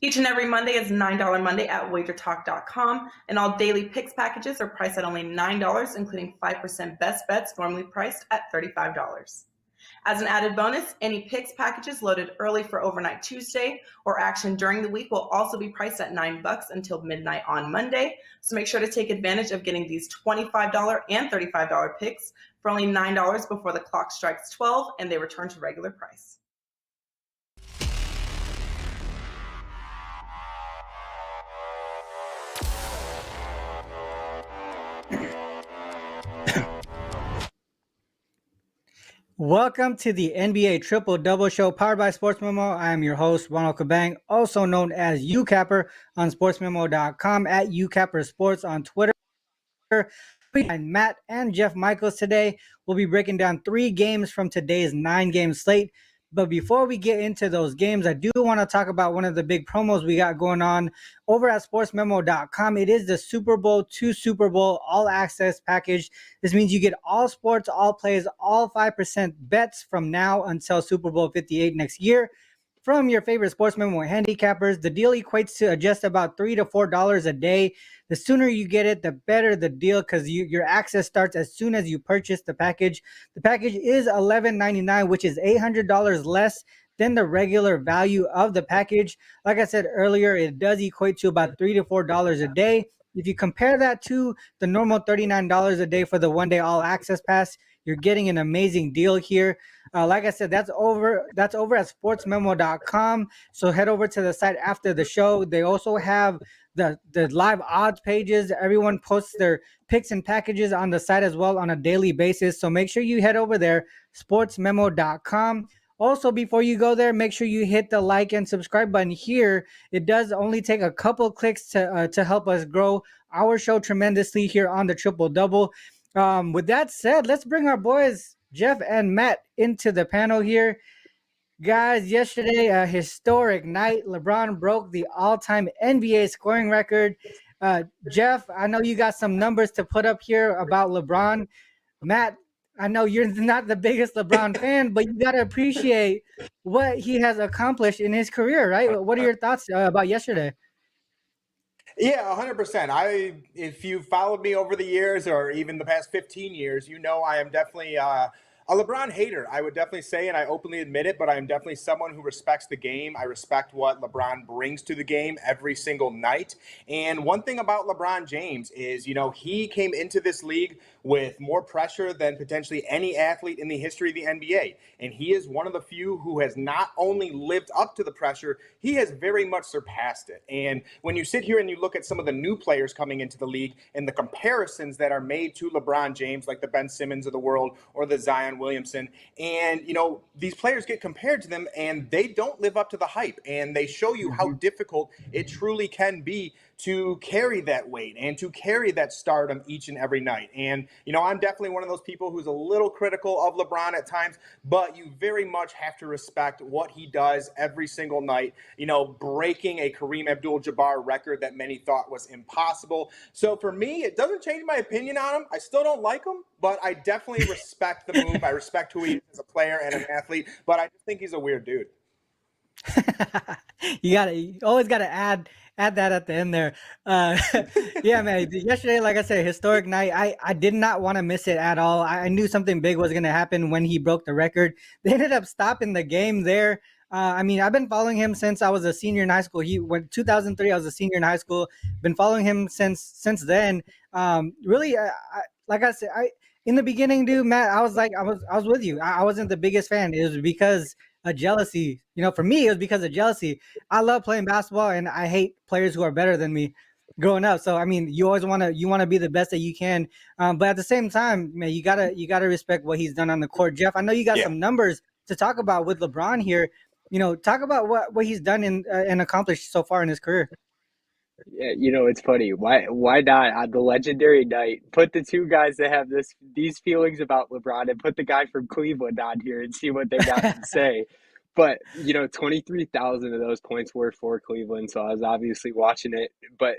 Each and every Monday is $9 Monday at WagerTalk.com, and all daily picks packages are priced at only $9, including 5% best bets, normally priced at $35. As an added bonus, any picks packages loaded early for Overnight Tuesday or action during the week will also be priced at $9 until midnight on Monday. So make sure to take advantage of getting these $25 and $35 picks for only $9 before the clock strikes 12 and they return to regular price. Welcome to the NBA Triple Double Show powered by SportsMemo. I am your host, Ronald Cabang, also known as handicapper on SportsMemo.com, at handicappersports on Twitter. And Matt and Jeff Michaels today. We'll be breaking down 3 games from today's 9-game slate. But before we get into those games, I do want to talk about one of the big promos we got going on over at SportsMemo.com. It is the Super Bowl to Super Bowl All Access package. This means you get all sports, all plays, all 5% bets from now until Super Bowl 58 next year from your favorite sports memo handicappers. The deal equates to just about $3 to $4 a day. The sooner you get it, the better the deal, because your access starts as soon as you purchase the package. The package is $11.99, which is $800 less than the regular value of the package. Like I said earlier, it does equate to about $3 to $4 a day. If you compare that to the normal $39 a day for the one-day all-access pass, you're getting an amazing deal here. Like I said, that's over at sportsmemo.com. So head over to the site after the show. They also have the live odds pages. Everyone posts their picks and packages on the site as well on a daily basis. So make sure you head over there, sportsmemo.com. Also, before you go there, make sure you hit the like and subscribe button here. It does only take a couple clicks to help us grow our show tremendously here on the Triple Double. With that said, let's bring our boys Jeff and Matt into the panel here. Guys, yesterday, a historic night. LeBron broke the all-time NBA scoring record. Jeff, I know you got some numbers to put up here about LeBron. Matt, I know you're not the biggest LeBron fan, but you got to appreciate what he has accomplished in his career, right? What are your thoughts about yesterday? Yeah, 100%. If you followed me over the years or even the past 15 years, you know I am definitely a LeBron hater, I would definitely say, and I openly admit it, but I am definitely someone who respects the game. I respect what LeBron brings to the game every single night. And one thing about LeBron James is, he came into this league with more pressure than potentially any athlete in the history of the NBA. And he is one of the few who has not only lived up to the pressure, he has very much surpassed it. And when you sit here and you look at some of the new players coming into the league and the comparisons that are made to LeBron James, like the Ben Simmons of the world or the Zion Williamson, and these players get compared to them and they don't live up to the hype, and they show you how difficult it truly can be to carry that weight and to carry that stardom each and every night. And I'm definitely one of those people who's a little critical of LeBron at times, but you very much have to respect what he does every single night, breaking a Kareem Abdul-Jabbar record that many thought was impossible. So for me, it doesn't change my opinion on him. I still don't like him, but I definitely respect the move. I respect who he is as a player and an athlete, but I just think he's a weird dude. You always gotta add that at the end there. Yeah, man. Yesterday, like I said, historic night. I did not want to miss it at all. I knew something big was gonna happen when he broke the record. They ended up stopping the game there. I've been following him since I was a senior in high school. He went 2003. I was a senior in high school. Been following him since then. Really, like I said, in the beginning, dude, Matt, I was with you. I wasn't the biggest fan. It was because of jealousy. For me, it was because of jealousy. I love playing basketball, and I hate players who are better than me growing up. So, you always want to be the best that you can. But at the same time, man, you gotta respect what he's done on the court. Jeff, I know you got some numbers to talk about with LeBron here. Talk about what he's done and accomplished so far in his career. Yeah, it's funny. Why not on the legendary night put the two guys that have these feelings about LeBron and put the guy from Cleveland on here and see what they got to say. But 23,000 of those points were for Cleveland, so I was obviously watching it. But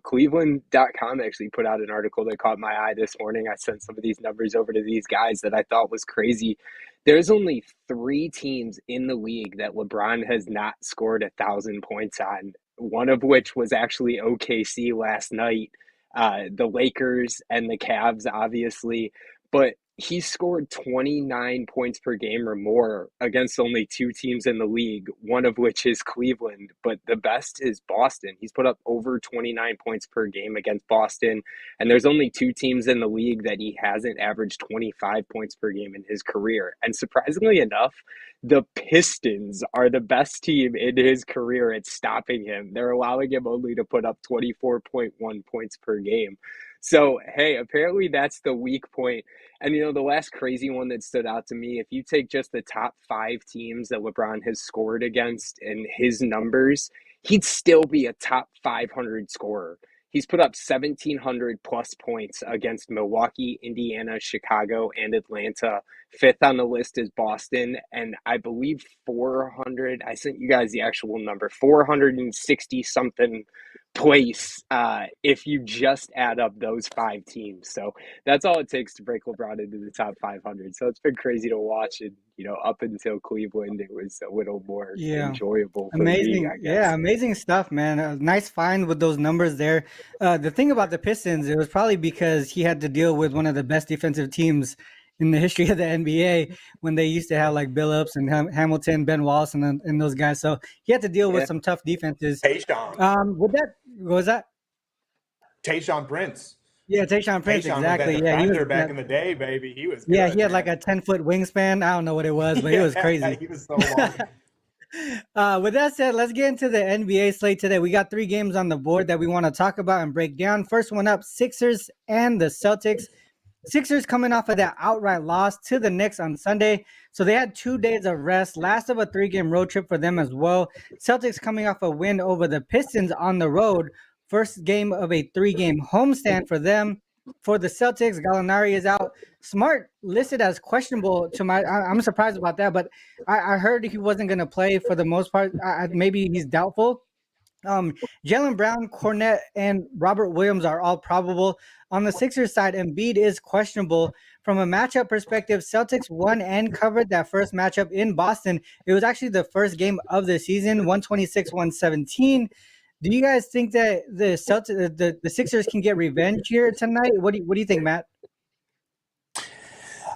Cleveland.com actually put out an article that caught my eye this morning. I sent some of these numbers over to these guys that I thought was crazy. There's only 3 teams in the league that LeBron has not scored 1,000 points on, one of which was actually OKC last night, the Lakers and the Cavs, obviously. But he scored 29 points per game or more against only 2 teams in the league, one of which is Cleveland. But the best is Boston. He's put up over 29 points per game against Boston. And there's only 2 teams in the league that he hasn't averaged 25 points per game in his career. And surprisingly enough, the Pistons are the best team in his career at stopping him. They're allowing him only to put up 24.1 points per game. So, hey, apparently that's the weak point. And, the last crazy one that stood out to me, if you take just the top 5 teams that LeBron has scored against and his numbers, he'd still be a top 500 scorer. He's put up 1,700 plus points against Milwaukee, Indiana, Chicago, and Atlanta. 5th on the list is Boston, and I believe 400. I sent you guys the actual number, 460 something place if you just add up those 5 teams. So that's all it takes to break LeBron into the top 500. So it's been crazy to watch, and up until Cleveland, it was a little more enjoyable for amazing. me, I guess. Yeah, amazing stuff, man. A nice find with those numbers there. The thing about the Pistons, it was probably because he had to deal with one of the best defensive teams in the history of the NBA when they used to have like Billups and Hamilton, Ben Wallace, and those guys. So he had to deal with some tough defenses. Tayshaun. What was that? Tayshaun Prince. Yeah, Tayshaun Prince, exactly. Yeah, he was back in the day, baby. He was good, yeah, he had like a 10-foot wingspan. I don't know what it was, but it was crazy. He was so long. With that said, let's get into the NBA slate today. We got 3 games on the board that we want to talk about and break down. First one up, Sixers and the Celtics. Sixers coming off of that outright loss to the Knicks on Sunday. So they had 2 days of rest, last of a 3-game road trip for them as well. Celtics coming off a win over the Pistons on the road. First game of a 3-game homestand for them. For the Celtics, Gallinari is out. Smart listed as questionable I'm surprised about that, but I heard he wasn't going to play for the most part. Maybe he's doubtful. Jaylen Brown, Cornette, and Robert Williams are all probable. On the Sixers side, Embiid is questionable. From a matchup perspective, Celtics won and covered that first matchup in Boston. It was actually the first game of the season, 126-117. Do you guys think that the Sixers can get revenge here tonight? What do you think, Matt?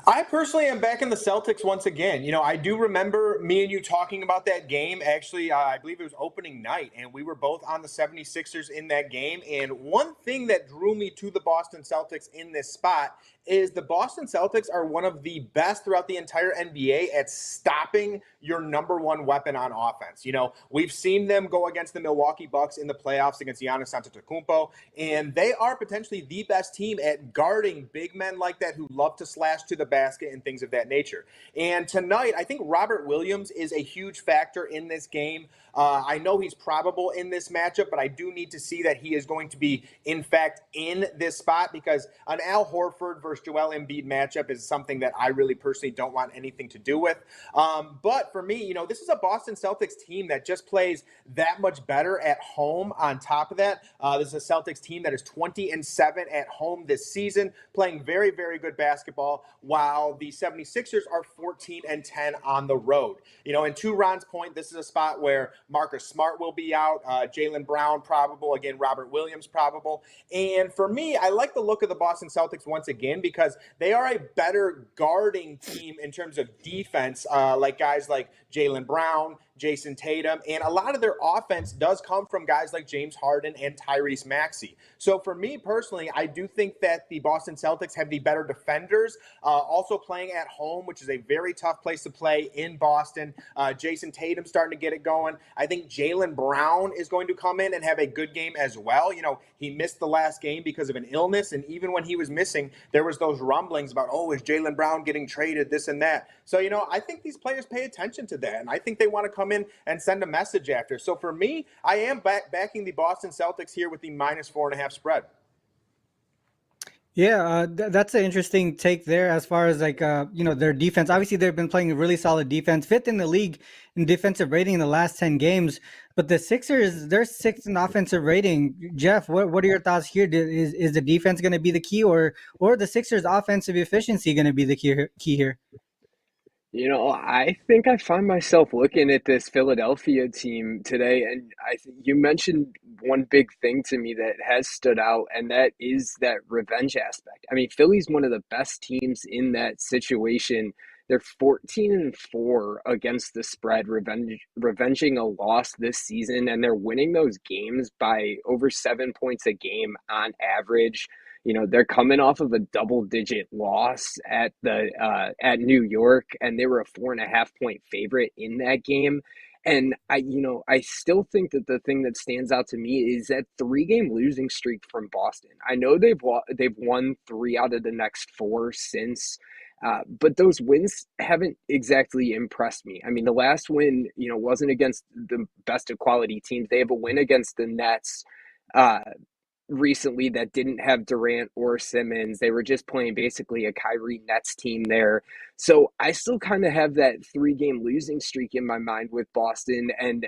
I personally am back in the Celtics once again. I do remember me and you talking about that game. Actually, I believe it was opening night, and we were both on the 76ers in that game. And one thing that drew me to the Boston Celtics in this spot is the Boston Celtics are one of the best throughout the entire NBA at stopping your number one weapon on offense. We've seen them go against the Milwaukee Bucks in the playoffs against Giannis Antetokounmpo, and they are potentially the best team at guarding big men like that who love to slash to the basket and things of that nature. And tonight, I think Robert Williams is a huge factor in this game. I know he's probable in this matchup, but I do need to see that he is going to be, in fact, in this spot, because an Al Horford versus Joel Embiid matchup is something that I really personally don't want anything to do with. But for me, this is a Boston Celtics team that just plays that much better at home. On top of that, this is a Celtics team that is 20-7 at home this season, playing very, very good basketball, while the 76ers are 14-10 on the road. And to Ron's point, this is a spot where Marcus Smart will be out, Jaylen Brown probable, again, Robert Williams probable. And for me, I like the look of the Boston Celtics once again because they are a better guarding team in terms of defense, like guys like Jaylen Brown, Jason Tatum, and a lot of their offense does come from guys like James Harden and Tyrese Maxey. So for me personally, I do think that the Boston Celtics have the better defenders, also playing at home, which is a very tough place to play in Boston. Jason Tatum starting to get it going. I think Jaylen Brown is going to come in and have a good game as well. He missed the last game because of an illness, and even when he was missing, there was those rumblings about, is Jaylen Brown getting traded, this and that. So, I think these players pay attention to that, and I think they want to come in and send a message after. So for me, I am backing the Boston Celtics here with the -4.5 spread. Yeah, that's an interesting take there as far as their defense. Obviously, they've been playing a really solid defense, 5th in the league in defensive rating in the last 10 games. But the Sixers, they're 6th in offensive rating. Jeff, what are your thoughts here? Is the defense going to be the key, or the Sixers' offensive efficiency going to be the key here? I think I find myself looking at this Philadelphia team today, and I think you mentioned one big thing to me that has stood out, and that is that revenge aspect. I mean, Philly's one of the best teams in that situation. They're 14-4 against the spread, revenging a loss this season, and they're winning those games by over 7 points a game on average. They're coming off of a double-digit loss at New York, and they were a 4.5 point favorite in that game. And I still think that the thing that stands out to me is that 3 game losing streak from Boston. I know they've won 3 out of the next 4 since, but those wins haven't exactly impressed me. I mean, the last win, wasn't against the best of quality teams. They have a win against the Nets. Recently that didn't have Durant or Simmons. They were just playing basically a Kyrie Nets team there. So I still kind of have that 3 game losing streak in my mind with Boston. And,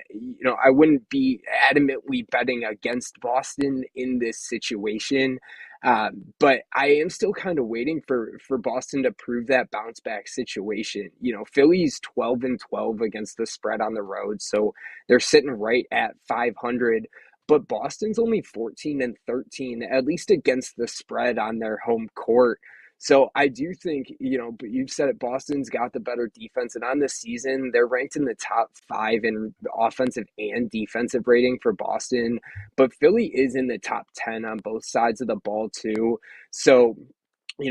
I wouldn't be adamantly betting against Boston in this situation. But I am still kind of waiting for Boston to prove that bounce back situation. Philly's 12-12 against the spread on the road. So they're sitting right at 500. But Boston's only 14-13, at least against the spread on their home court. So I do think, but you've said it, Boston's got the better defense. And on the season, they're ranked in the top 5 in offensive and defensive rating for Boston. But Philly is in the top 10 on both sides of the ball, too. So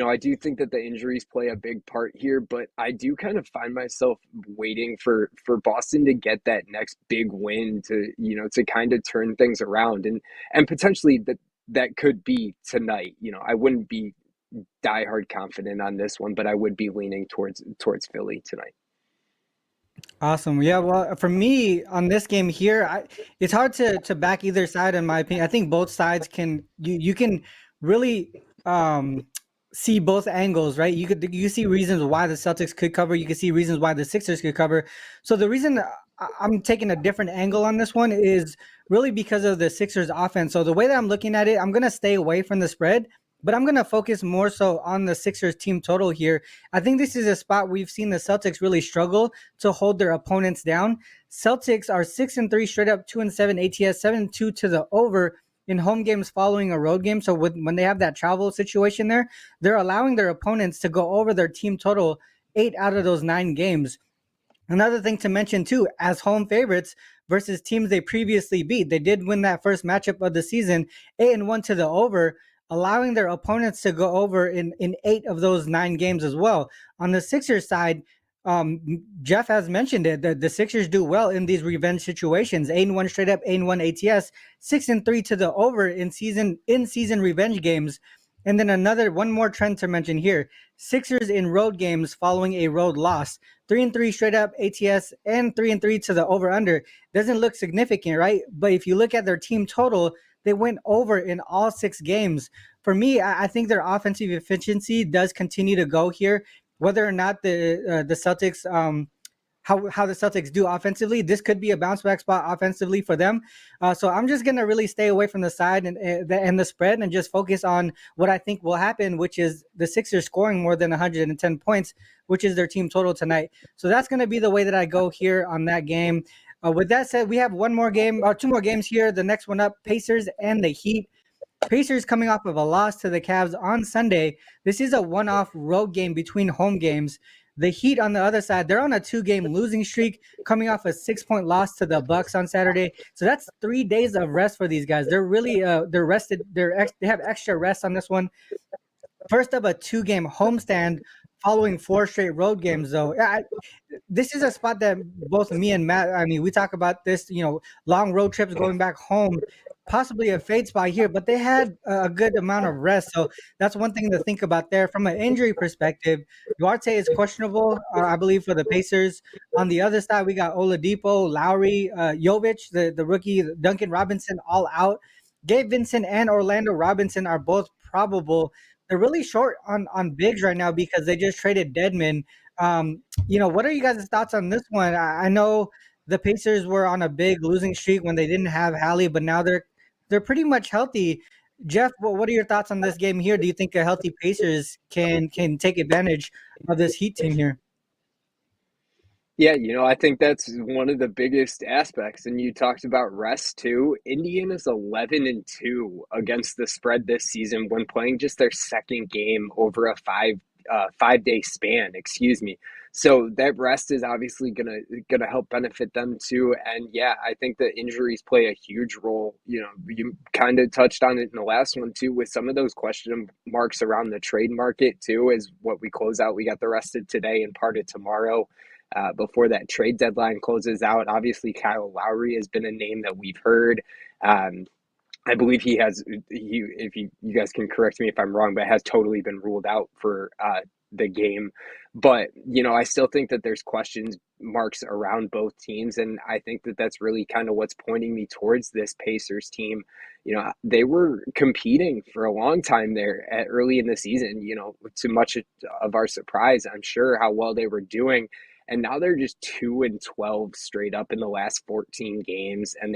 I do think that the injuries play a big part here, but I do kind of find myself waiting for Boston to get that next big win to kind of turn things around, and potentially that could be tonight. I wouldn't be diehard confident on this one, but I would be leaning towards Philly tonight. Awesome. Yeah, well, for me on this game here, it's hard to back either side in my opinion. I think both sides you can really see both angles, right? You see reasons why the Celtics could cover. You can see reasons why the Sixers could cover. So the reason I'm taking a different angle on this one is really because of the Sixers offense. So the way that I'm looking at it, I'm going to stay away from the spread, but I'm going to focus more so on the Sixers team total here. I think this is a spot we've seen the Celtics really struggle to hold their opponents down. Celtics are 6-3 straight up, 2-7 ATS, 7-2 to the over in home games following a road game. So when they have that travel situation there, they're allowing their opponents to go over their team total 8 out of those 9 games. Another thing to mention too, as home favorites versus teams they previously beat, they did win that first matchup of the season, 8-1 to the over, allowing their opponents to go over in 8 of those 9 games as well. On the Sixers side, Jeff has mentioned it, the Sixers do well in these revenge situations. 8-1 straight up, 8-1 ATS, 6-3 to the over in season revenge games. And then one more trend to mention here: Sixers in road games following a road loss, 3-3 straight up ATS and 3-3 to the over under. Doesn't look significant, right? But if you look at their team total, they went over in all 6 games. For me, I think their offensive efficiency does continue to go here. Whether or not the Celtics, how the Celtics do offensively, this could be a bounce back spot offensively for them. So I'm just gonna really stay away from the side and the spread and just focus on what I think will happen, which is the Sixers scoring more than 110 points, which is their team total tonight. So that's gonna be the way that I go here on that game. With that said, we have 2 more games here. The next one up, Pacers and the Heat. Pacers coming off of a loss to the Cavs on Sunday. This is a one-off road game between home games. The Heat on the other side, they're on a 2-game losing streak, coming off a 6-point loss to the Bucks on Saturday. So that's 3 days of rest for these guys. They're really they're rested. They have extra rest on this one. First of a 2-game homestand following 4 straight road games, though. This is a spot that both me and Matt, we talk about this, long road trips going back home, possibly a fade spot here, but they had a good amount of rest. So that's one thing to think about there. From an injury perspective, Duarte is questionable, I believe, for the Pacers. On the other side, we got Oladipo, Lowry, Jovic, the rookie, Duncan Robinson, all out. Gabe Vincent and Orlando Robinson are both probable. They're really short on bigs right now because they just traded Deadman. What are you guys' thoughts on this one? I know the Pacers were on a big losing streak when they didn't have Hallie, but now they're pretty much healthy. Jeff, what are your thoughts on this game here? Do you think a healthy Pacers can take advantage of this Heat team here? Yeah, I think that's one of the biggest aspects. And you talked about rest too. Indiana's 11-2 against the spread this season when playing just their second game over a 5 day span, excuse me. So that rest is obviously gonna help benefit them too. And yeah, I think the injuries play a huge role. You kind of touched on it in the last one too, with some of those question marks around the trade market too, is what we close out. We got the rest of today and part of tomorrow before that trade deadline closes out. Obviously, Kyle Lowry has been a name that we've heard. Um, I believe if you guys can correct me if I'm wrong, but has totally been ruled out for the game. But, I still think that there's questions marks around both teams. And I think that that's really kind of what's pointing me towards this Pacers team. They were competing for a long time there early in the season, to much of our surprise, I'm sure, how well they were doing. And now they're just 2-12 straight up in the last 14 games, and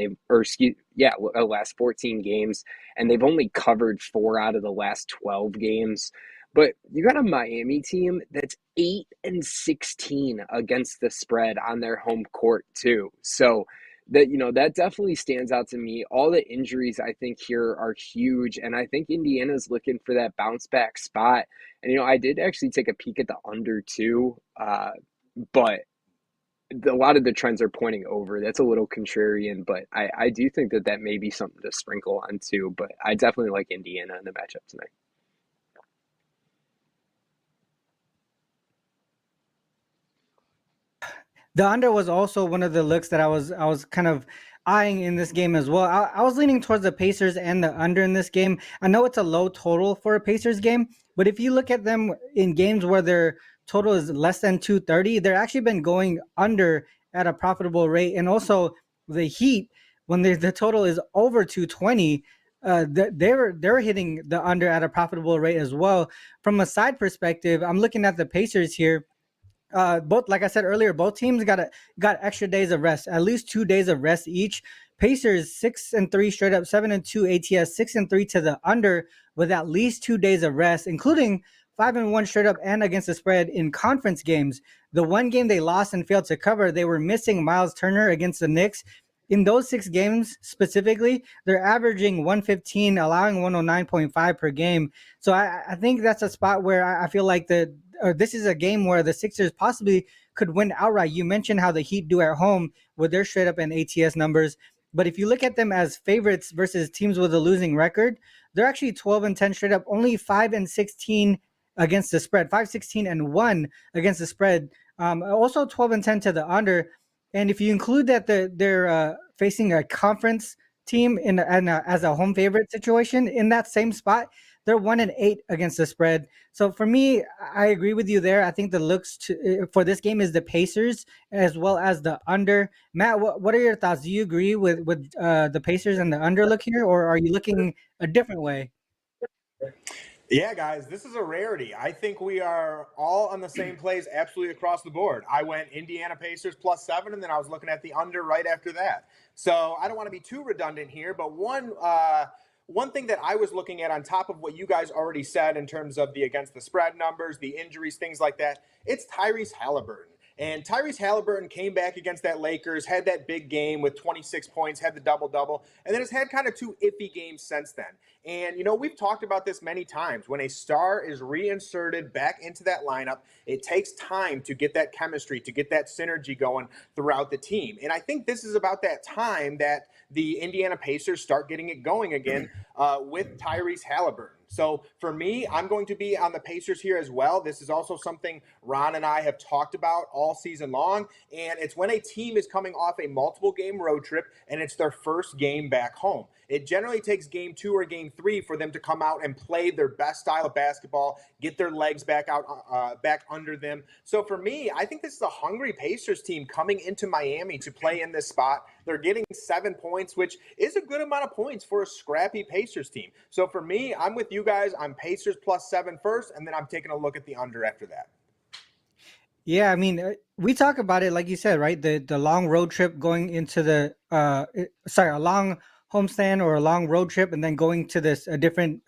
last 14 games, and they've only covered 4 out of the last 12 games. But you got a Miami team that's 8-16 against the spread on their home court too. So that definitely stands out to me. All the injuries I think here are huge, and I think Indiana's looking for that bounce back spot. And I did actually take a peek at the under too. But a lot of the trends are pointing over. That's a little contrarian, but I do think that may be something to sprinkle on too. But I definitely like Indiana in the matchup tonight. The under was also one of the looks that I was kind of eyeing in this game as well. I was leaning towards the Pacers and the under in this game. I know it's a low total for a Pacers game, but if you look at them in games where their total is less than 230, they're actually been going under at a profitable rate. And also the Heat, when the total is over 220, they're hitting the under at a profitable rate as well. From a side perspective, I'm looking at the Pacers here. Both, like I said earlier, both teams got extra days of rest, at least 2 days of rest each. Pacers 6-3 straight up, 7-2 ATS, 6-3 to the under with at least 2 days of rest, including 5-1 straight up and against the spread in conference games. The one game they lost and failed to cover, they were missing Miles Turner against the Knicks. In those 6 games specifically, they're averaging 115, allowing 109.5 per game. So I think that's a spot where I feel like this is a game where the Sixers possibly could win outright. You mentioned how the Heat do at home with their straight up and ATS numbers. But if you look at them as favorites versus teams with a losing record, they're actually 12-10 straight up, only 5-16 against the spread, 5-16-1 against the spread. Also 12-10 to the under. And if you include that they're facing a conference team as a home favorite situation in that same spot, they're 1-8 against the spread. So for me, I agree with you there. I think the looks for this game is the Pacers as well as the under. Matt, what are your thoughts? Do you agree with the Pacers and the under look here, or are you looking a different way? Yeah, guys, this is a rarity. I think we are all on the same plays absolutely across the board. I went Indiana Pacers +7, and then I was looking at the under right after that. So I don't want to be too redundant here, but one thing that I was looking at on top of what you guys already said in terms of the against the spread numbers, the injuries, things like that, it's Tyrese Halliburton. And Tyrese Halliburton came back against that Lakers, had that big game with 26 points, had the double-double, and then has had kind of 2 iffy games since then. And, we've talked about this many times. When a star is reinserted back into that lineup, it takes time to get that chemistry, to get that synergy going throughout the team. And I think this is about that time that the Indiana Pacers start getting it going again with Tyrese Halliburton. So for me, I'm going to be on the Pacers here as well. This is also something Ron and I have talked about all season long. And it's when a team is coming off a multiple game road trip and it's their first game back home. It generally takes game 2 or game 3 for them to come out and play their best style of basketball, get their legs back out, back under them. So for me, I think this is a hungry Pacers team coming into Miami to play in this spot. They're getting 7 points, which is a good amount of points for a scrappy Pacers team. So for me, I'm with you guys. I'm Pacers +7 first, and then I'm taking a look at the under after that. Yeah, I mean, we talk about it like you said, right? The long road trip going into a long homestand or a long road trip, and then going to a different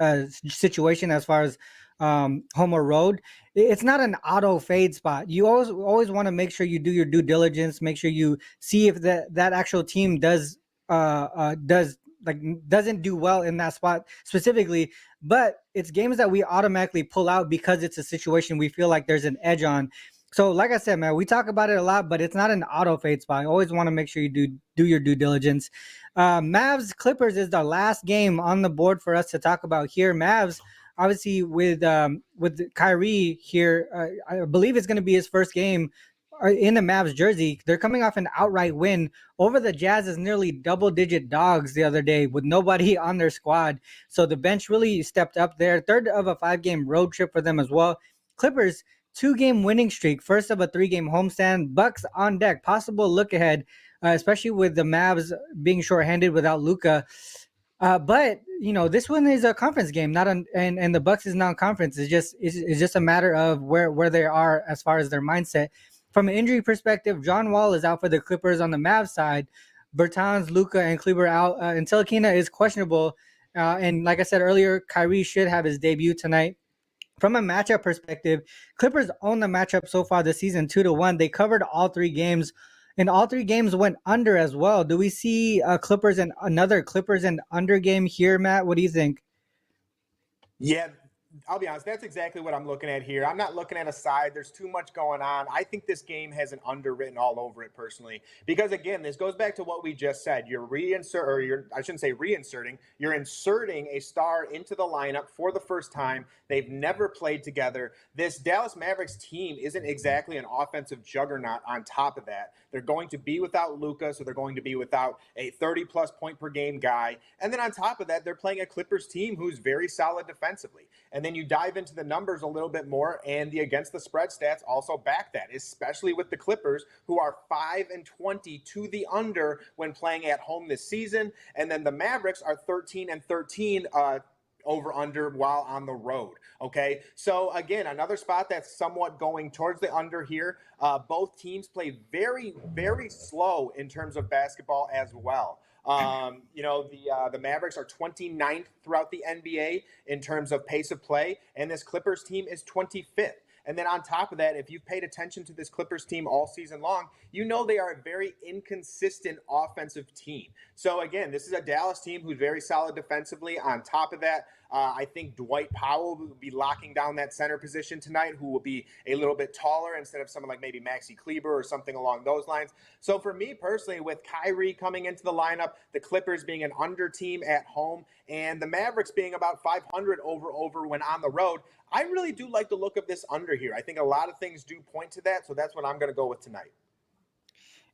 situation as far as home or road, it's not an auto fade spot. You always want to make sure you do your due diligence, make sure you see if that actual team doesn't do well in that spot specifically. But it's games that we automatically pull out because it's a situation we feel like there's an edge on. So like I said, man, we talk about it a lot, but it's not an auto fade spot. I always want to make sure you do your due diligence. Mavs Clippers is the last game on the board for us to talk about here. Mavs, obviously with Kyrie here, I believe it's going to be his first game in the Mavs jersey. They're coming off an outright win over the Jazz as nearly double-digit dogs the other day with nobody on their squad. So the bench really stepped up there. Third of a 5-game road trip for them as well. Clippers, 2-game winning streak, first of a 3-game homestand. Bucks on deck, possible look ahead, especially with the Mavs being shorthanded without Luka. But this one is a conference game, and the Bucks is non-conference. It's just a matter of where they are as far as their mindset. From an injury perspective, John Wall is out for the Clippers on the Mavs side. Bertans, Luka, and Kleber out. And Ntilikina is questionable. And like I said earlier, Kyrie should have his debut tonight. From a matchup perspective, Clippers own the matchup so far this season 2-1. They covered all 3 games, and all 3 games went under as well. Do we see another Clippers and under game here, Matt? What do you think? Yeah, I'll be honest. That's exactly what I'm looking at here. I'm not looking at a side. There's too much going on. I think this game has an under written all over it personally. Because again, this goes back to what we just said. You're reinserting. You're inserting a star into the lineup for the first time. They've never played together. This Dallas Mavericks team isn't exactly an offensive juggernaut on top of that. They're going to be without Luka, so they're going to be without a 30-plus point per game guy. And then on top of that, they're playing a Clippers team who's very solid defensively. And then you dive into the numbers a little bit more, and the against the spread stats also back that, especially with the Clippers, who are 5-20 to the under when playing at home this season. And then the Mavericks are 13-13 over under while on the road. Okay, so again, another spot that's somewhat going towards the under here. Both teams play very, very slow in terms of basketball as well. The Mavericks are 29th throughout the NBA in terms of pace of play, and this Clippers team is 25th. And then on top of that, if you've paid attention to this Clippers team all season long, you know they are a very inconsistent offensive team. So again, this is a Dallas team who's very solid defensively. On top of that, I think Dwight Powell will be locking down that center position tonight, who will be a little bit taller instead of someone like maybe Maxi Kleber or something along those lines. So for me personally, with Kyrie coming into the lineup, the Clippers being an under team at home, and the Mavericks being about 500 over when on the road, I really do like the look of this under here. I think a lot of things do point to that, so that's what I'm going to go with tonight.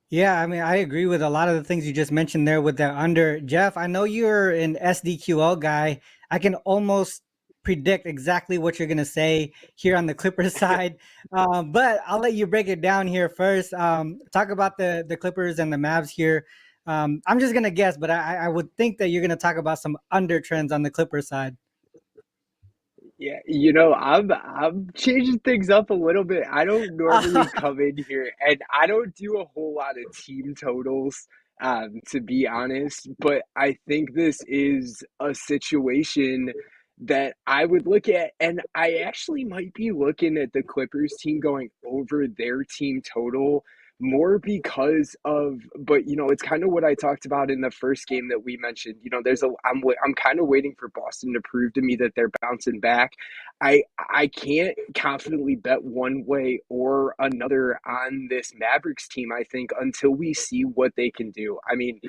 Yeah, I mean, I agree with a lot of the things you just mentioned there with the under. Jeff, I know you're an SDQL guy. I can almost predict exactly what you're going to say here on the Clippers side. But I'll let you break it down here first. Talk about the Clippers and the Mavs here. I'm just going to guess, but I would think that you're going to talk about some under trends on the Clippers side. Yeah, I'm changing things up a little bit. I don't normally come in here, and I don't do a whole lot of team totals, to be honest. But I think this is a situation that I would look at, and I actually might be looking at the Clippers team going over their team total more because of, but it's kind of what I talked about in the first game that we mentioned. I'm kind of waiting for Boston to prove to me that they're bouncing back. I can't confidently bet one way or another on this Mavericks team, I think, until we see what they can do. I mean,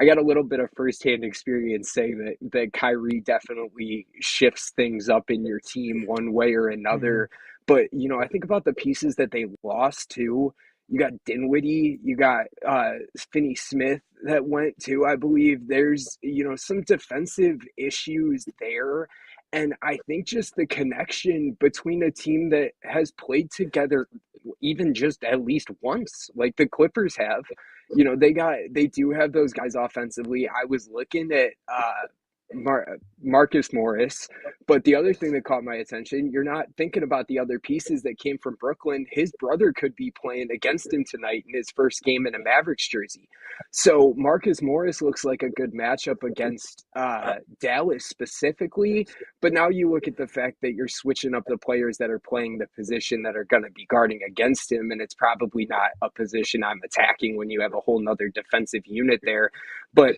I got a little bit of firsthand experience saying that Kyrie definitely shifts things up in your team one way or another. But, I think about the pieces that they lost to. You got Dinwiddie, you got Finney Smith that went to. I believe there's, some defensive issues there. And I think just the connection between a team that has played together even just at least once, like the Clippers have, they do have those guys offensively. I was looking at Marcus Morris. But the other thing that caught my attention, you're not thinking about the other pieces that came from Brooklyn. His brother could be playing against him tonight in his first game in a Mavericks jersey. So Marcus Morris looks like a good matchup against Dallas specifically. But now you look at the fact that you're switching up the players that are playing the position that are going to be guarding against him. And it's probably not a position I'm attacking when you have a whole nother defensive unit there. But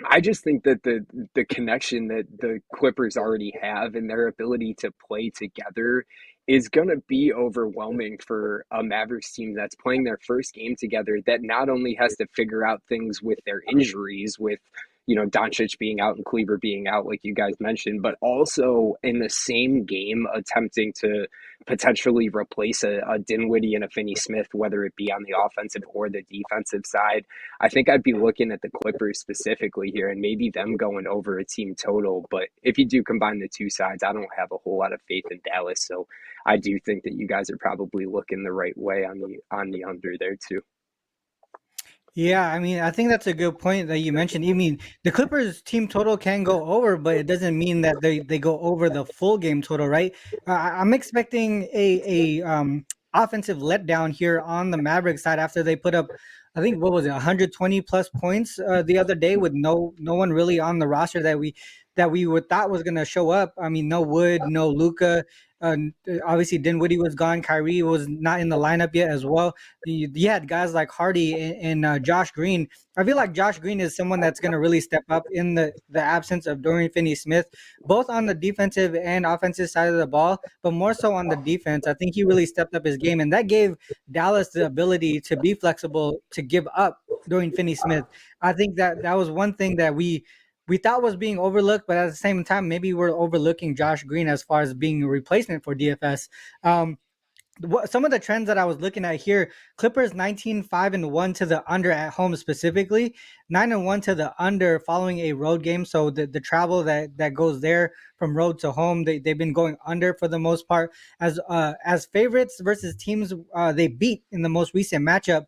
I just think that the connection that the Clippers already have and their ability to play together is going to be overwhelming for a Mavericks team that's playing their first game together, that not only has to figure out things with their injuries, with Doncic being out and Kleber being out, like you guys mentioned, but also in the same game attempting to potentially replace a Dinwiddie and a Finney Smith, whether it be on the offensive or the defensive side. I think I'd be looking at the Clippers specifically here and maybe them going over a team total. But if you do combine the two sides, I don't have a whole lot of faith in Dallas. So I do think that you guys are probably looking the right way on the under there too. Yeah, I mean, I think that's a good point that you mentioned. You mean the Clippers team total can go over, but it doesn't mean that they go over the full game total, right? I'm expecting a offensive letdown here on the Mavericks side after they put up, I think, what was it, 120 plus points the other day with no one really on the roster that we would thought was gonna show up. I mean, no Wood, no Luca. Uh, Obviously, Dinwiddie was gone. Kyrie was not in the lineup yet as well. You had guys like Hardy and Josh Green. I feel like Josh Green is someone that's going to really step up in the absence of Dorian Finney-Smith, both on the defensive and offensive side of the ball, but more so on the defense. I think he really stepped up his game, and that gave Dallas the ability to be flexible, to give up Dorian Finney-Smith. I think that was one thing that we thought was being overlooked, but at the same time, maybe we're overlooking Josh Green as far as being a replacement for DFS. Some of the trends that I was looking at here: Clippers 19-5-1 to the under at home specifically, 9-1 to the under following a road game. So the travel that goes there from road to home, they've been going under for the most part. As favorites versus teams they beat in the most recent matchup,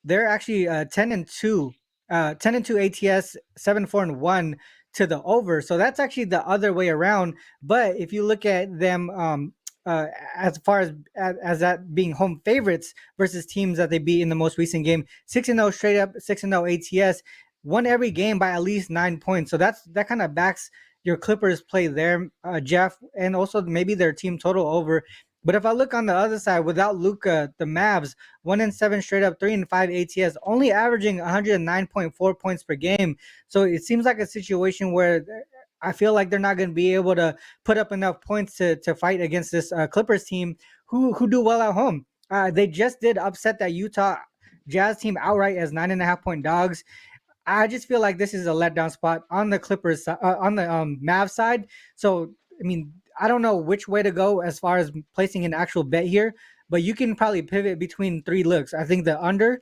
they're actually 10-2. 10-2 ATS, 7-4-1 to the over. So that's actually the other way around. But if you look at them as far as that being home favorites versus teams that they beat in the most recent game, 6-0 straight up, 6-0 ATS, won every game by at least 9 points. So that kind of backs your Clippers play there, Jeff, and also maybe their team total over. But if I look on the other side, without Luka, the Mavs 1-7 straight up, 3-5 ATS, only averaging 109.4 points per game. So it seems like a situation where I feel like they're not going to be able to put up enough points to fight against this Clippers team who do well at home. They just did upset that Utah Jazz team outright as 9.5-point dogs. I just feel like this is a letdown spot on the Clippers, on the Mavs side. So, I mean, I don't know which way to go as far as placing an actual bet here, but you can probably pivot between three looks. I think the under,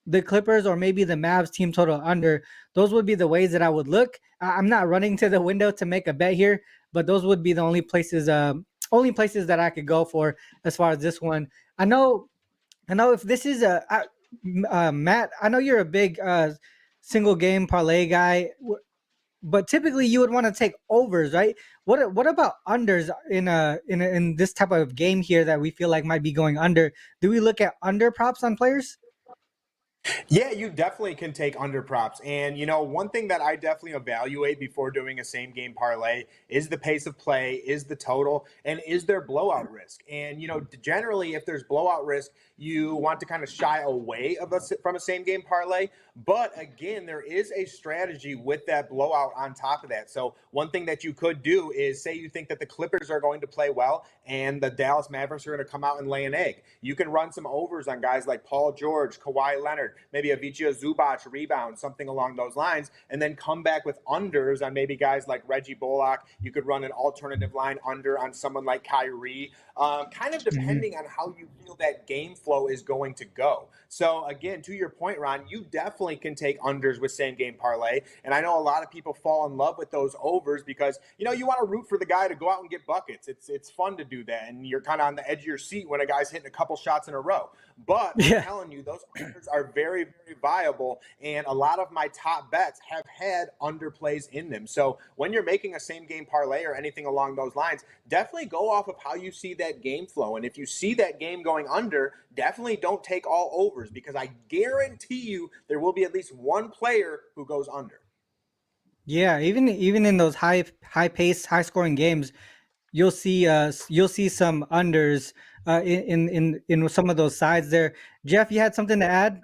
the Clippers, or maybe the Mavs team total under. Those would be the ways that I would look. I'm not running to the window to make a bet here, but those would be the only places that I could go for as far as this one. I know if this is Matt, I know you're a big single game parlay guy, but typically you would want to take overs, right? What about unders in this type of game here that we feel like might be going under? Do we look at under props on players? Yeah, you definitely can take under props. And, one thing that I definitely evaluate before doing a same game parlay is the pace of play, is the total, and is there blowout risk? And, generally, if there's blowout risk, you want to kind of shy away from a same game parlay. But again, there is a strategy with that blowout on top of that. So one thing that you could do is say you think that the Clippers are going to play well and the Dallas Mavericks are going to come out and lay an egg. You can run some overs on guys like Paul George, Kawhi Leonard, maybe a Vicia Zubac rebound, something along those lines, and then come back with unders on maybe guys like Reggie Bullock. You could run an alternative line under on someone like Kyrie, kind of depending on how you feel that game flow is going to go. So again, to your point, Ron, you definitely can take unders with same game parlay. And I know a lot of people fall in love with those overs because, you want to root for the guy to go out and get buckets. It's fun to do that, and you're kind of on the edge of your seat when a guy's hitting a couple shots in a row. But I'm telling you, those unders are very, very viable, and a lot of my top bets have had underplays in them. So when you're making a same game parlay or anything along those lines, definitely go off of how you see that game flow. And if you see that game going under, definitely don't take all overs, because I guarantee you there will be at least one player who goes under. Yeah, even in those high pace, high scoring games, you'll see some unders in some of those sides there. Jeff, you had something to add?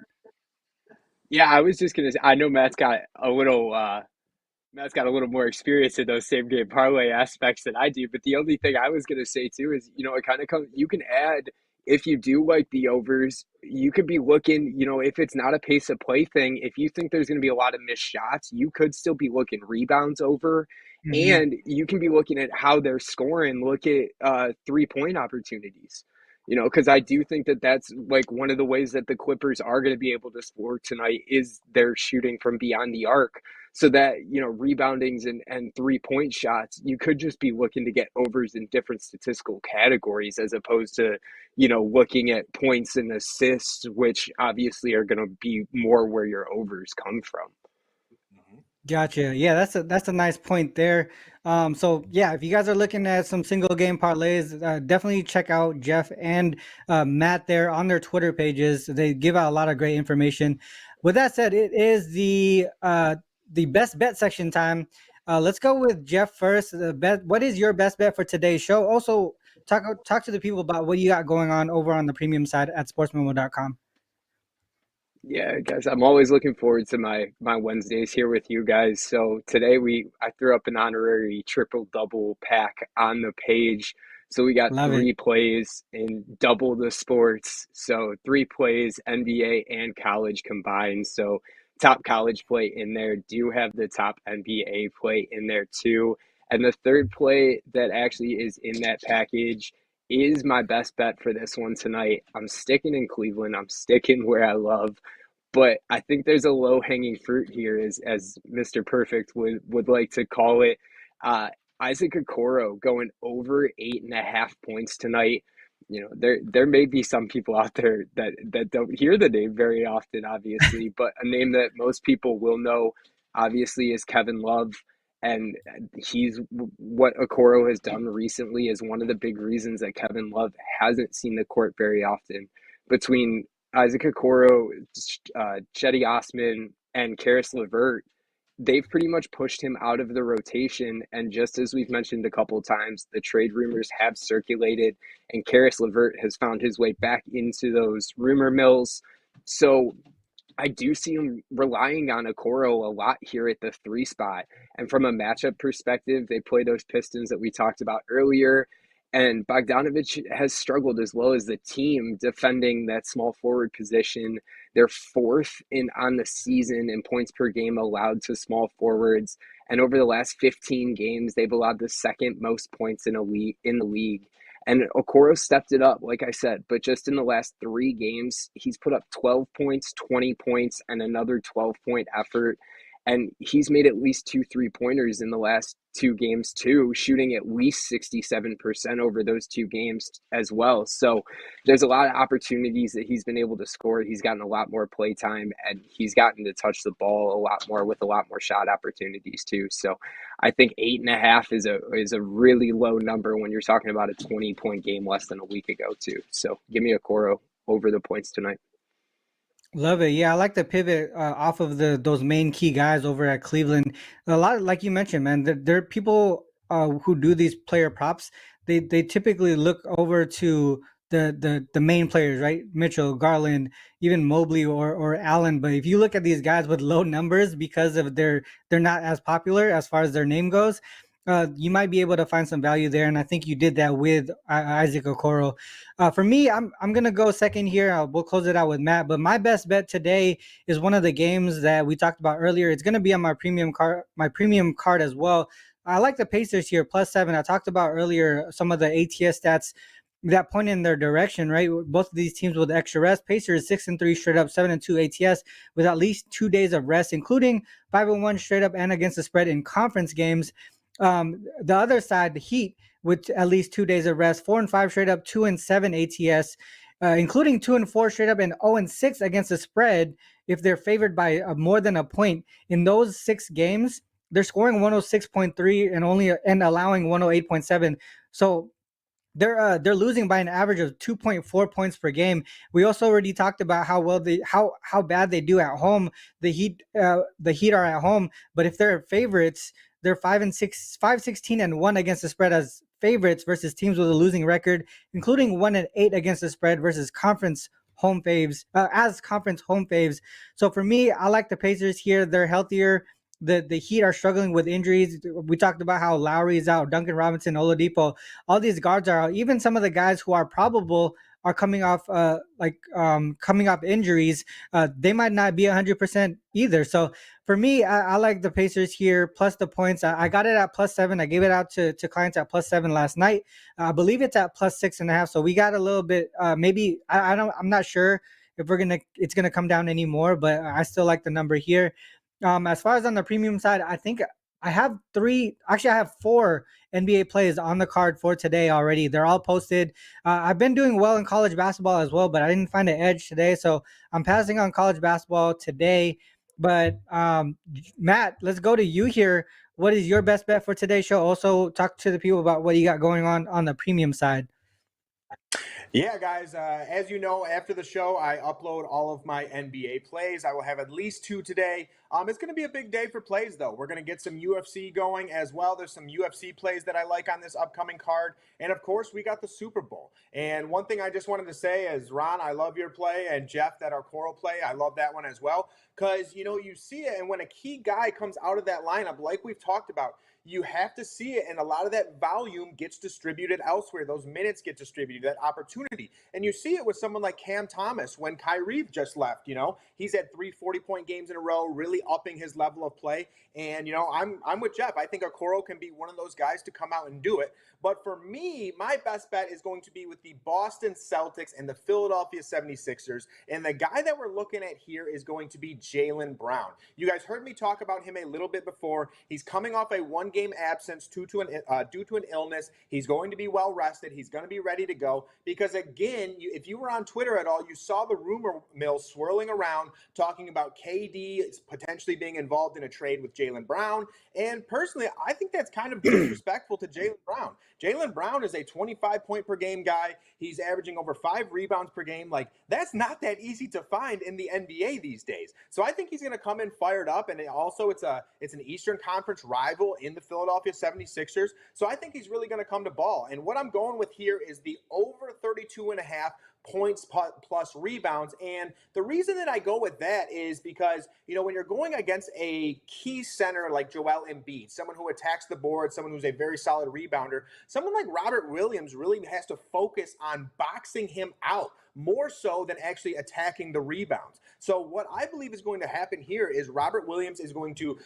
Yeah, I was just gonna say, I know Matt's got a little more experience in those same game parlay aspects than I do, but the only thing I was going to say too is, it kind of comes, you can add, if you do like the overs, you could be looking, if it's not a pace of play thing, if you think there's going to be a lot of missed shots, you could still be looking rebounds over, and you can be looking at how they're scoring, look at 3-point opportunities. Because I do think that that's like one of the ways that the Clippers are going to be able to score tonight is they're shooting from beyond the arc. So that, reboundings and 3-point shots, you could just be looking to get overs in different statistical categories as opposed to, looking at points and assists, which obviously are going to be more where your overs come from. Gotcha. Yeah, that's a nice point there. So yeah, if you guys are looking at some single game parlays, definitely check out Jeff and Matt there on their Twitter pages. They give out a lot of great information. With that said, it is the best bet section time. Let's go with Jeff first. What is your best bet for today's show? Also, talk to the people about what you got going on over on the premium side at sportsmemo.com. Yeah, guys, I'm always looking forward to my Wednesdays here with you guys. So today I threw up an honorary triple double pack on the page. So we got Love it. 3 plays in double the sports. So 3 plays, NBA and college combined. So top college play in there, do have the top NBA play in there too. And the third play that actually is in that package is my best bet for this one tonight. I'm sticking in Cleveland. I'm sticking where I love. But I think there's a low-hanging fruit here, as Mr. Perfect would like to call it. Isaac Okoro going over 8.5 points tonight. There may be some people out there that don't hear the name very often, obviously, but a name that most people will know, obviously, is Kevin Love. And what Okoro has done recently is one of the big reasons that Kevin Love hasn't seen the court very often. Between Isaac Okoro, Cedi Osman, and Karis LeVert, they've pretty much pushed him out of the rotation. And just as we've mentioned a couple of times, the trade rumors have circulated, and Karis LeVert has found his way back into those rumor mills. So I do see him relying on Okoro a lot here at the 3 spot. And from a matchup perspective, they play those Pistons that we talked about earlier. And Bogdanović has struggled, as well as the team, defending that small forward position. They're 4th on the season in points per game allowed to small forwards. And over the last 15 games, they've allowed the 2nd most points in the league. And Okoro stepped it up, like I said, but just in the last 3 games, he's put up 12 points, 20 points, and another 12-point effort. And he's made at least 2 3-pointers in the last 2 games too, shooting at least 67% over those 2 games as well. So there's a lot of opportunities that he's been able to score. He's gotten a lot more play time, and he's gotten to touch the ball a lot more with a lot more shot opportunities too. So I think 8.5 is a really low number when you're talking about a 20-point game less than a week ago too. So give me Okoro over the points tonight. Love it. Yeah, I like to pivot off of those main key guys over at Cleveland. A lot, like you mentioned, man, there are people who do these player props. They typically look over to the main players, right? Mitchell, Garland, even Mobley or Allen. But if you look at these guys with low numbers because of they're not as popular as far as their name goes, you might be able to find some value there, and I think you did that with Isaac Okoro. For me, I'm gonna go second here. We'll close it out with Matt. But my best bet today is one of the games that we talked about earlier. It's gonna be on my premium card as well. I like the Pacers here +7. I talked about earlier some of the ATS stats that point in their direction, right? Both of these teams with extra rest. Pacers 6-3 straight up, 7-2 ATS with at least 2 days of rest, including 5-1 straight up and against the spread in conference games. The other side, the Heat, with at least 2 days of rest, 4 and 5 straight up, 2 and 7 ATS, including 2 and 4 straight up, and 0 and 6 against the spread if they're favored by more than a point. In those 6 games, they're scoring 106.3 and allowing 108.7. So they're losing by an average of 2.4 points per game. We also already talked about how bad they do at home. The Heat are at home, but if they're favorites, they're 5-16-1 against the spread as favorites versus teams with a losing record, including 1-8 against the spread versus conference home faves as conference home faves. So for me, I like the Pacers here. They're healthier. The Heat are struggling with injuries. We talked about how Lowry is out, Duncan Robinson, Oladipo, all these guards are out. Even some of the guys who are probable are coming off injuries. They might not be 100% either. So for me, I like the Pacers here plus the points. I got it at +7. I gave it out to clients at +7 last night. I believe it's at +6.5. So we got a little bit. Maybe I'm not sure if it's gonna come down anymore, but I still like the number here. As far as on the premium side, I think I have 4 NBA plays on the card for today already. They're all posted. I've been doing well in college basketball as well, but I didn't find an edge today. So I'm passing on college basketball today. But Matt, let's go to you here. What is your best bet for today's show? Also talk to the people about what you got going on the premium side. Yeah, guys, as you know, after the show, I upload all of my NBA plays. I will have at least 2 today. It's going to be a big day for plays, though. We're going to get some UFC going as well. There's some UFC plays that I like on this upcoming card. And, of course, we got the Super Bowl. And one thing I just wanted to say is, Ron, I love your play. And Jeff, that our Coral play, I love that one as well. Because, you see it. And when a key guy comes out of that lineup, like we've talked about, you have to see it, and a lot of that volume gets distributed elsewhere. Those minutes get distributed, that opportunity. And you see it with someone like Cam Thomas when Kyrie just left. He's had 3 40-point games in a row, really upping his level of play. And, I'm with Jeff. I think Okoro can be one of those guys to come out and do it. But for me, my best bet is going to be with the Boston Celtics and the Philadelphia 76ers. And the guy that we're looking at here is going to be Jaylen Brown. You guys heard me talk about him a little bit before. He's coming off a 1-game absence due to an illness. He's going to be well rested. He's going to be ready to go. Because again, if you were on Twitter at all, you saw the rumor mill swirling around talking about KD potentially being involved in a trade with Jaylen Brown. And personally, I think that's kind of disrespectful to Jaylen Brown. Jaylen Brown is a 25-point-per-game guy. He's averaging over 5 rebounds per game. That's not that easy to find in the NBA these days. So I think he's going to come in fired up. And also, it's an Eastern Conference rival in the Philadelphia 76ers. So I think he's really going to come to ball. And what I'm going with here is the over 32.5 points plus rebounds. And the reason that I go with that is because, when you're going against a key center like Joel Embiid, someone who attacks the board, someone who's a very solid rebounder, someone like Robert Williams really has to focus on boxing him out more so than actually attacking the rebounds. So what I believe is going to happen here is Robert Williams is going to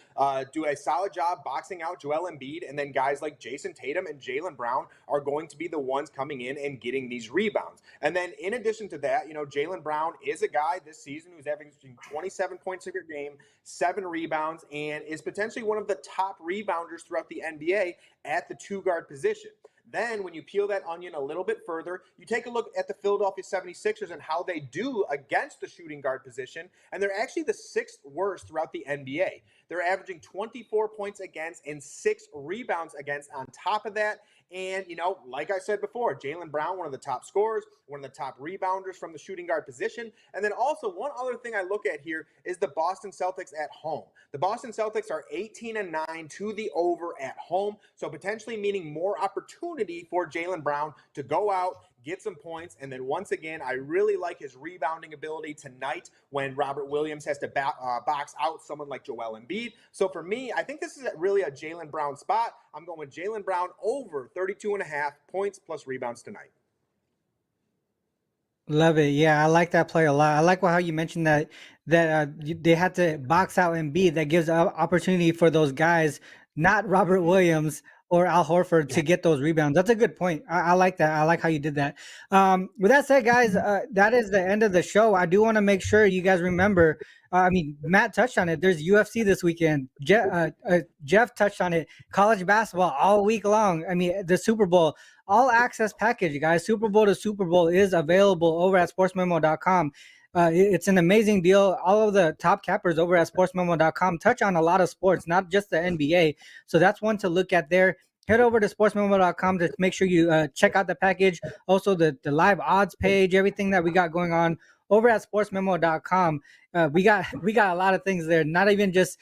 do a solid job boxing out Joel Embiid, and then guys like Jason Tatum and Jaylen Brown are going to be the ones coming in and getting these rebounds. And then in addition to that, Jaylen Brown is a guy this season who's averaging 27 points a game, 7 rebounds, and is potentially one of the top rebounders throughout the NBA at the 2-guard position. Then when you peel that onion a little bit further, you take a look at the Philadelphia 76ers and how they do against the shooting guard position, and they're actually the 6th worst throughout the NBA. They're averaging 24 points against and 6 rebounds against on top of that. And, like I said before, Jaylen Brown, one of the top scorers, one of the top rebounders from the shooting guard position. And then also one other thing I look at here is the Boston Celtics at home. The Boston Celtics are 18-9 to the over at home. So potentially meaning more opportunity for Jaylen Brown to go out, get some points. And then once again, I really like his rebounding ability tonight when Robert Williams has to box out someone like Joel Embiid. So for me, I think this is really a Jaylen Brown spot. I'm going with Jaylen Brown over 32.5 points plus rebounds tonight. Love it. Yeah, I like that play a lot. I like how you mentioned that they had to box out Embiid. That gives opportunity for those guys, not Robert Williams, or Al Horford to get those rebounds. That's a good point. I like that. I like how you did that. With that said, guys, that is the end of the show. I do want to make sure you guys remember. Matt touched on it. There's UFC this weekend. Jeff touched on it. College basketball all week long. I mean, the Super Bowl, all access package, you guys. Super Bowl to Super Bowl is available over at sportsmemo.com. It's an amazing deal. All of the top cappers over at sportsmemo.com touch on a lot of sports, not just the NBA. So that's one to look at there. Head over to sportsmemo.com to make sure you check out the package. Also, the live odds page, everything that we got going on over at sportsmemo.com. We got a lot of things there. Not even just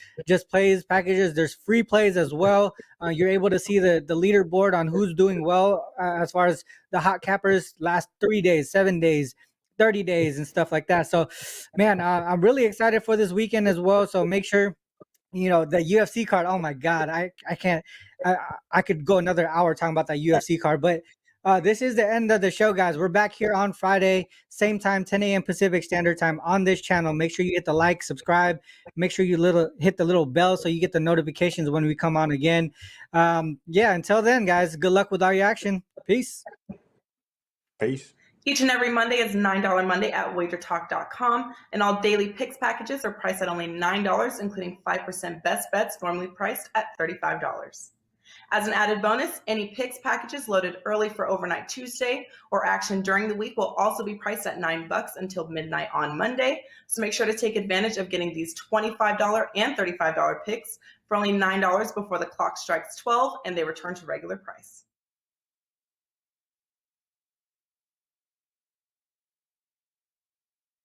plays packages. There's free plays as well. You're able to see the leaderboard on who's doing well as far as the hot cappers last 3 days, 7 days, 30 days and stuff like that. So, man, I'm really excited for this weekend as well. So make sure, the UFC card. Oh my God, I can't. I could go another hour talking about that UFC card, but this is the end of the show, guys. We're back here on Friday, same time, 10 a.m. Pacific Standard Time on this channel. Make sure you hit the like, subscribe. Make sure you hit the little bell so you get the notifications when we come on again. Until then, guys, good luck with all your action. Peace. Peace. Each and every Monday is $9 Monday at WagerTalk.com, and all daily picks packages are priced at only $9, including 5% best bets, normally priced at $35. As an added bonus, any picks packages loaded early for Overnight Tuesday or action during the week will also be priced at $9 until midnight on Monday. So make sure to take advantage of getting these $25 and $35 picks for only $9 before the clock strikes 12 and they return to regular price.